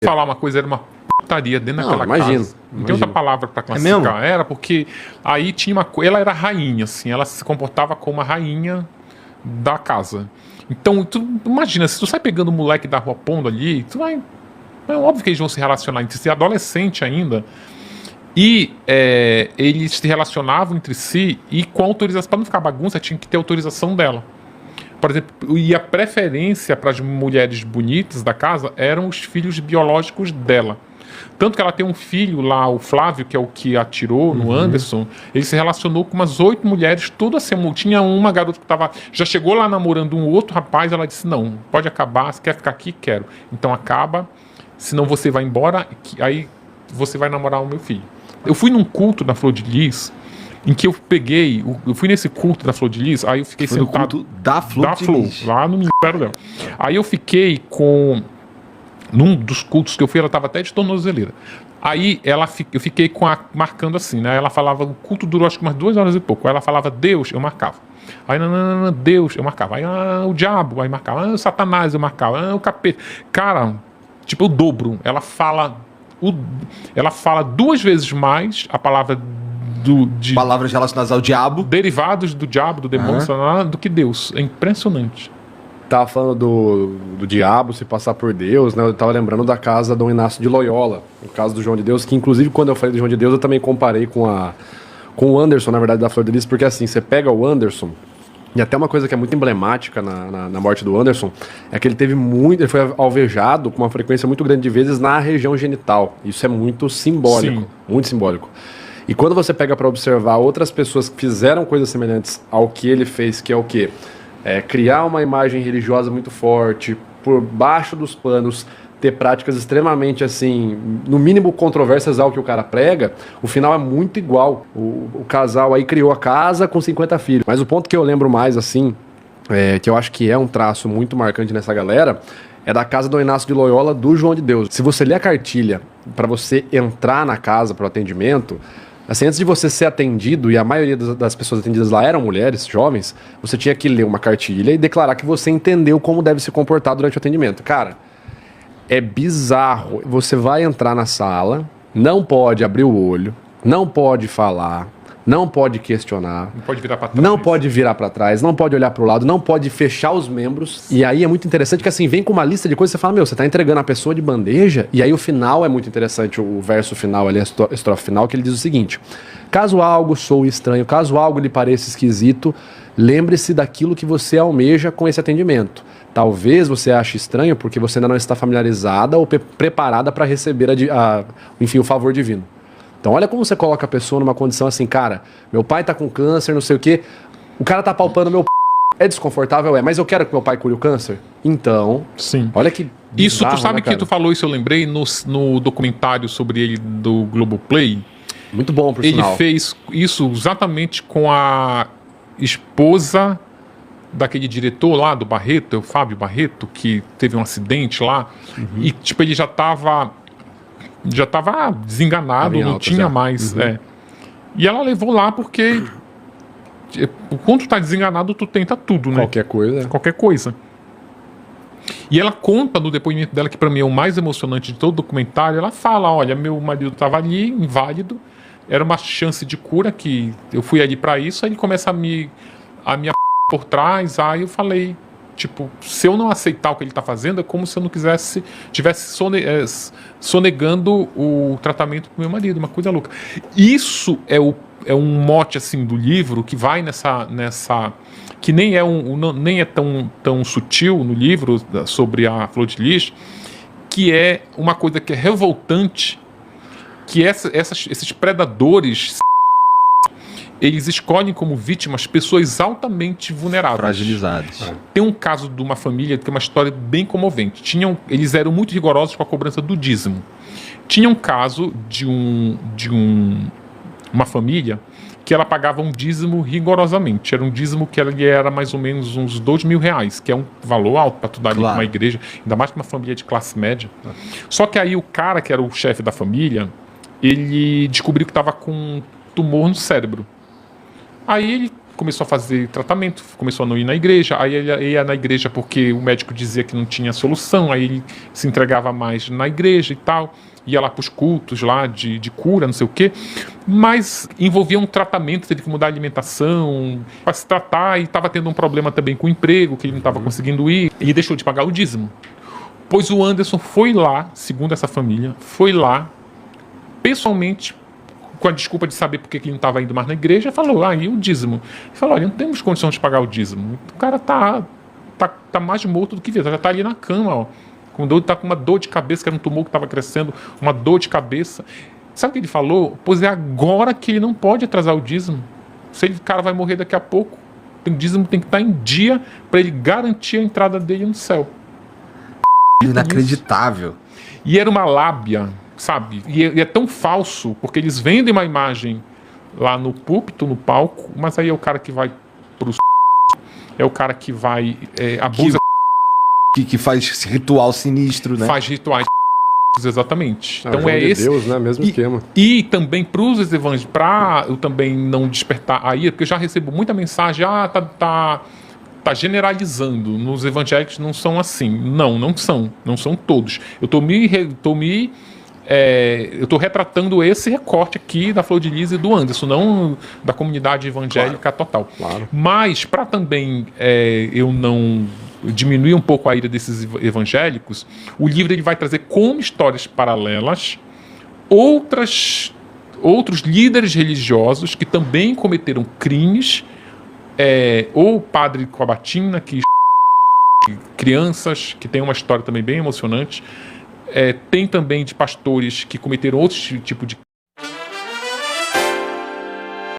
falar uma coisa, era uma putaria dentro daquela imagino, casa. Não tem outra palavra pra classificar. Era porque aí tinha uma coisa. Ela era rainha, assim, ela se comportava como a rainha da casa. Então, tu imagina, se tu sai pegando o moleque da rua pondo ali, tu vai. É óbvio que eles vão se relacionar entre si, adolescente ainda. E eles se relacionavam entre si e com autorização, para não ficar bagunça, tinha que ter autorização dela. Por exemplo, e a preferência para as mulheres bonitas da casa eram os filhos biológicos dela. Tanto que ela tem um filho lá, o Flávio, que é o que atirou no Anderson. Ele se relacionou com umas 8 mulheres, tudo assim. Tinha uma garota que já chegou lá namorando um outro rapaz. Ela disse: não, pode acabar, você quer ficar aqui? Quero. Então acaba, senão você vai embora, aí você vai namorar o meu filho. Eu fui num culto da Flor de Lis, em que eu fui nesse culto da Flor de Lis, aí eu fiquei sentado... No culto da Flor de Lis. Lá no ministério dela. Aí eu fiquei num dos cultos que eu fui, ela estava até de tornozeleira. Aí eu fiquei marcando assim, né? Ela falava, o culto durou acho que umas 2 horas e pouco. Aí ela falava Deus, eu marcava. Aí não, Deus, eu marcava. Aí o diabo, aí marcava. O Satanás, eu marcava. O capeta. Cara, tipo, o dobro. Ela fala 2 vezes mais a palavra palavras relacionadas ao diabo, derivados do diabo, do demônio, do que Deus. É impressionante. Tava falando do diabo se passar por Deus, né? Eu tava lembrando da casa do Dom Inácio de Loyola, o caso do João de Deus, que inclusive quando eu falei do João de Deus eu também comparei com o Anderson, na verdade, da Flor de Lis, porque assim, você pega o Anderson, e até uma coisa que é muito emblemática na morte do Anderson, é que ele foi alvejado com uma frequência muito grande de vezes na região genital. Isso é muito simbólico, muito simbólico. E quando você pega para observar outras pessoas que fizeram coisas semelhantes ao que ele fez, que é o quê? Criar uma imagem religiosa muito forte, por baixo dos panos, ter práticas extremamente, assim, no mínimo controversas ao que o cara prega, o final é muito igual. O casal aí criou a casa com 50 filhos. Mas o ponto que eu lembro mais, assim, que eu acho que é um traço muito marcante nessa galera, é da casa do Inácio de Loyola, do João de Deus. Se você ler a cartilha para você entrar na casa para o atendimento, assim, antes de você ser atendido, e a maioria das pessoas atendidas lá eram mulheres, jovens, você tinha que ler uma cartilha e declarar que você entendeu como deve se comportar durante o atendimento. Cara, é bizarro. Você vai entrar na sala, não pode abrir o olho, não pode falar, não pode questionar, não pode virar para trás, não pode virar para trás, não pode olhar para o lado, não pode fechar os membros. E aí é muito interessante que assim, vem com uma lista de coisas, você fala, você tá entregando a pessoa de bandeja. E aí o final é muito interessante, o verso final ali, a estrofe final, que ele diz o seguinte: caso algo soe estranho, caso algo lhe pareça esquisito, lembre-se daquilo que você almeja com esse atendimento. Talvez você ache estranho porque você ainda não está familiarizada ou preparada para receber enfim, o favor divino. Então olha como você coloca a pessoa numa condição assim, cara, meu pai tá com câncer, não sei o quê, o cara tá palpando meu é desconfortável, mas eu quero que meu pai cure o câncer. Então, sim. Olha que isso, bizarro, tu sabe, né, que cara? Tu falou isso, eu lembrei no documentário sobre ele do Globoplay. Muito bom, por sinal. Ele fez isso exatamente com a esposa daquele diretor lá do Barreto, o Fábio Barreto, que teve um acidente lá, e tipo, ele já tava desenganado, não tinha mais. E ela levou lá porque quando tu tá desenganado, tu tenta tudo, né? Qualquer coisa. E ela conta no depoimento dela, que pra mim é o mais emocionante de todo o documentário, ela fala, olha, meu marido tava ali, inválido, era uma chance de cura, que eu fui ali pra isso, aí ele começa a me por trás, aí eu falei, tipo, se eu não aceitar o que ele tá fazendo, é como se eu não tivesse sonegando o tratamento pro meu marido, uma coisa louca. Isso é um mote, assim, do livro, que vai nessa que nem é tão sutil no livro sobre a Flor de Lis, que é uma coisa que é revoltante, que esses predadores, eles escolhem como vítimas pessoas altamente vulneráveis. Fragilizadas. Tem um caso de uma família que é uma história bem comovente. Eles eram muito rigorosos com a cobrança do dízimo. Tinha um caso de uma família que ela pagava um dízimo rigorosamente. Era um dízimo que era mais ou menos uns R$2.000, que é um valor alto para tu dar ali para uma igreja, ainda mais para uma família de classe média. Só que aí o cara, que era o chefe da família, ele descobriu que estava com um tumor no cérebro. Aí ele começou a fazer tratamento, começou a não ir na igreja, aí ele ia na igreja porque o médico dizia que não tinha solução, aí ele se entregava mais na igreja e tal, ia lá para os cultos lá de cura, não sei o quê, mas envolvia um tratamento, teve que mudar a alimentação para se tratar, e estava tendo um problema também com o emprego, que ele não estava conseguindo ir, e deixou de pagar o dízimo. Pois o Anderson foi lá, segundo essa família, foi lá, pessoalmente, com a desculpa de saber porque que ele não estava indo mais na igreja, falou, e o dízimo? Ele falou, olha, não temos condições de pagar o dízimo. O cara tá mais morto do que vivo, já tá ali na cama, ó. Tá com uma dor de cabeça, que era um tumor que estava crescendo, uma dor de cabeça. Sabe o que ele falou? Pois é agora que ele não pode atrasar o dízimo. O cara vai morrer daqui a pouco. O dízimo tem que estar em dia para ele garantir a entrada dele no céu. Inacreditável. E era uma lábia, sabe? E é tão falso, porque eles vendem uma imagem lá no púlpito, no palco, mas aí é o cara que vai pro é o cara que vai abusa que faz esse ritual sinistro, né? Faz rituais exatamente. Então João de Deus, né? Mesmo esquema. E também para os evangélicos, para eu também não despertar aí, porque eu já recebo muita mensagem, tá generalizando, nos evangélicos não são assim. Não são todos. Eu tô retratando esse recorte aqui da Flor de Lis e do Anderson, não da comunidade evangélica total. Claro. Mas para também eu não diminuir um pouco a ira desses evangélicos, o livro ele vai trazer como histórias paralelas outros líderes religiosos que também cometeram crimes, ou o padre com a batina, que crianças, que tem uma história também bem emocionante, tem também de pastores que cometeram outro tipo de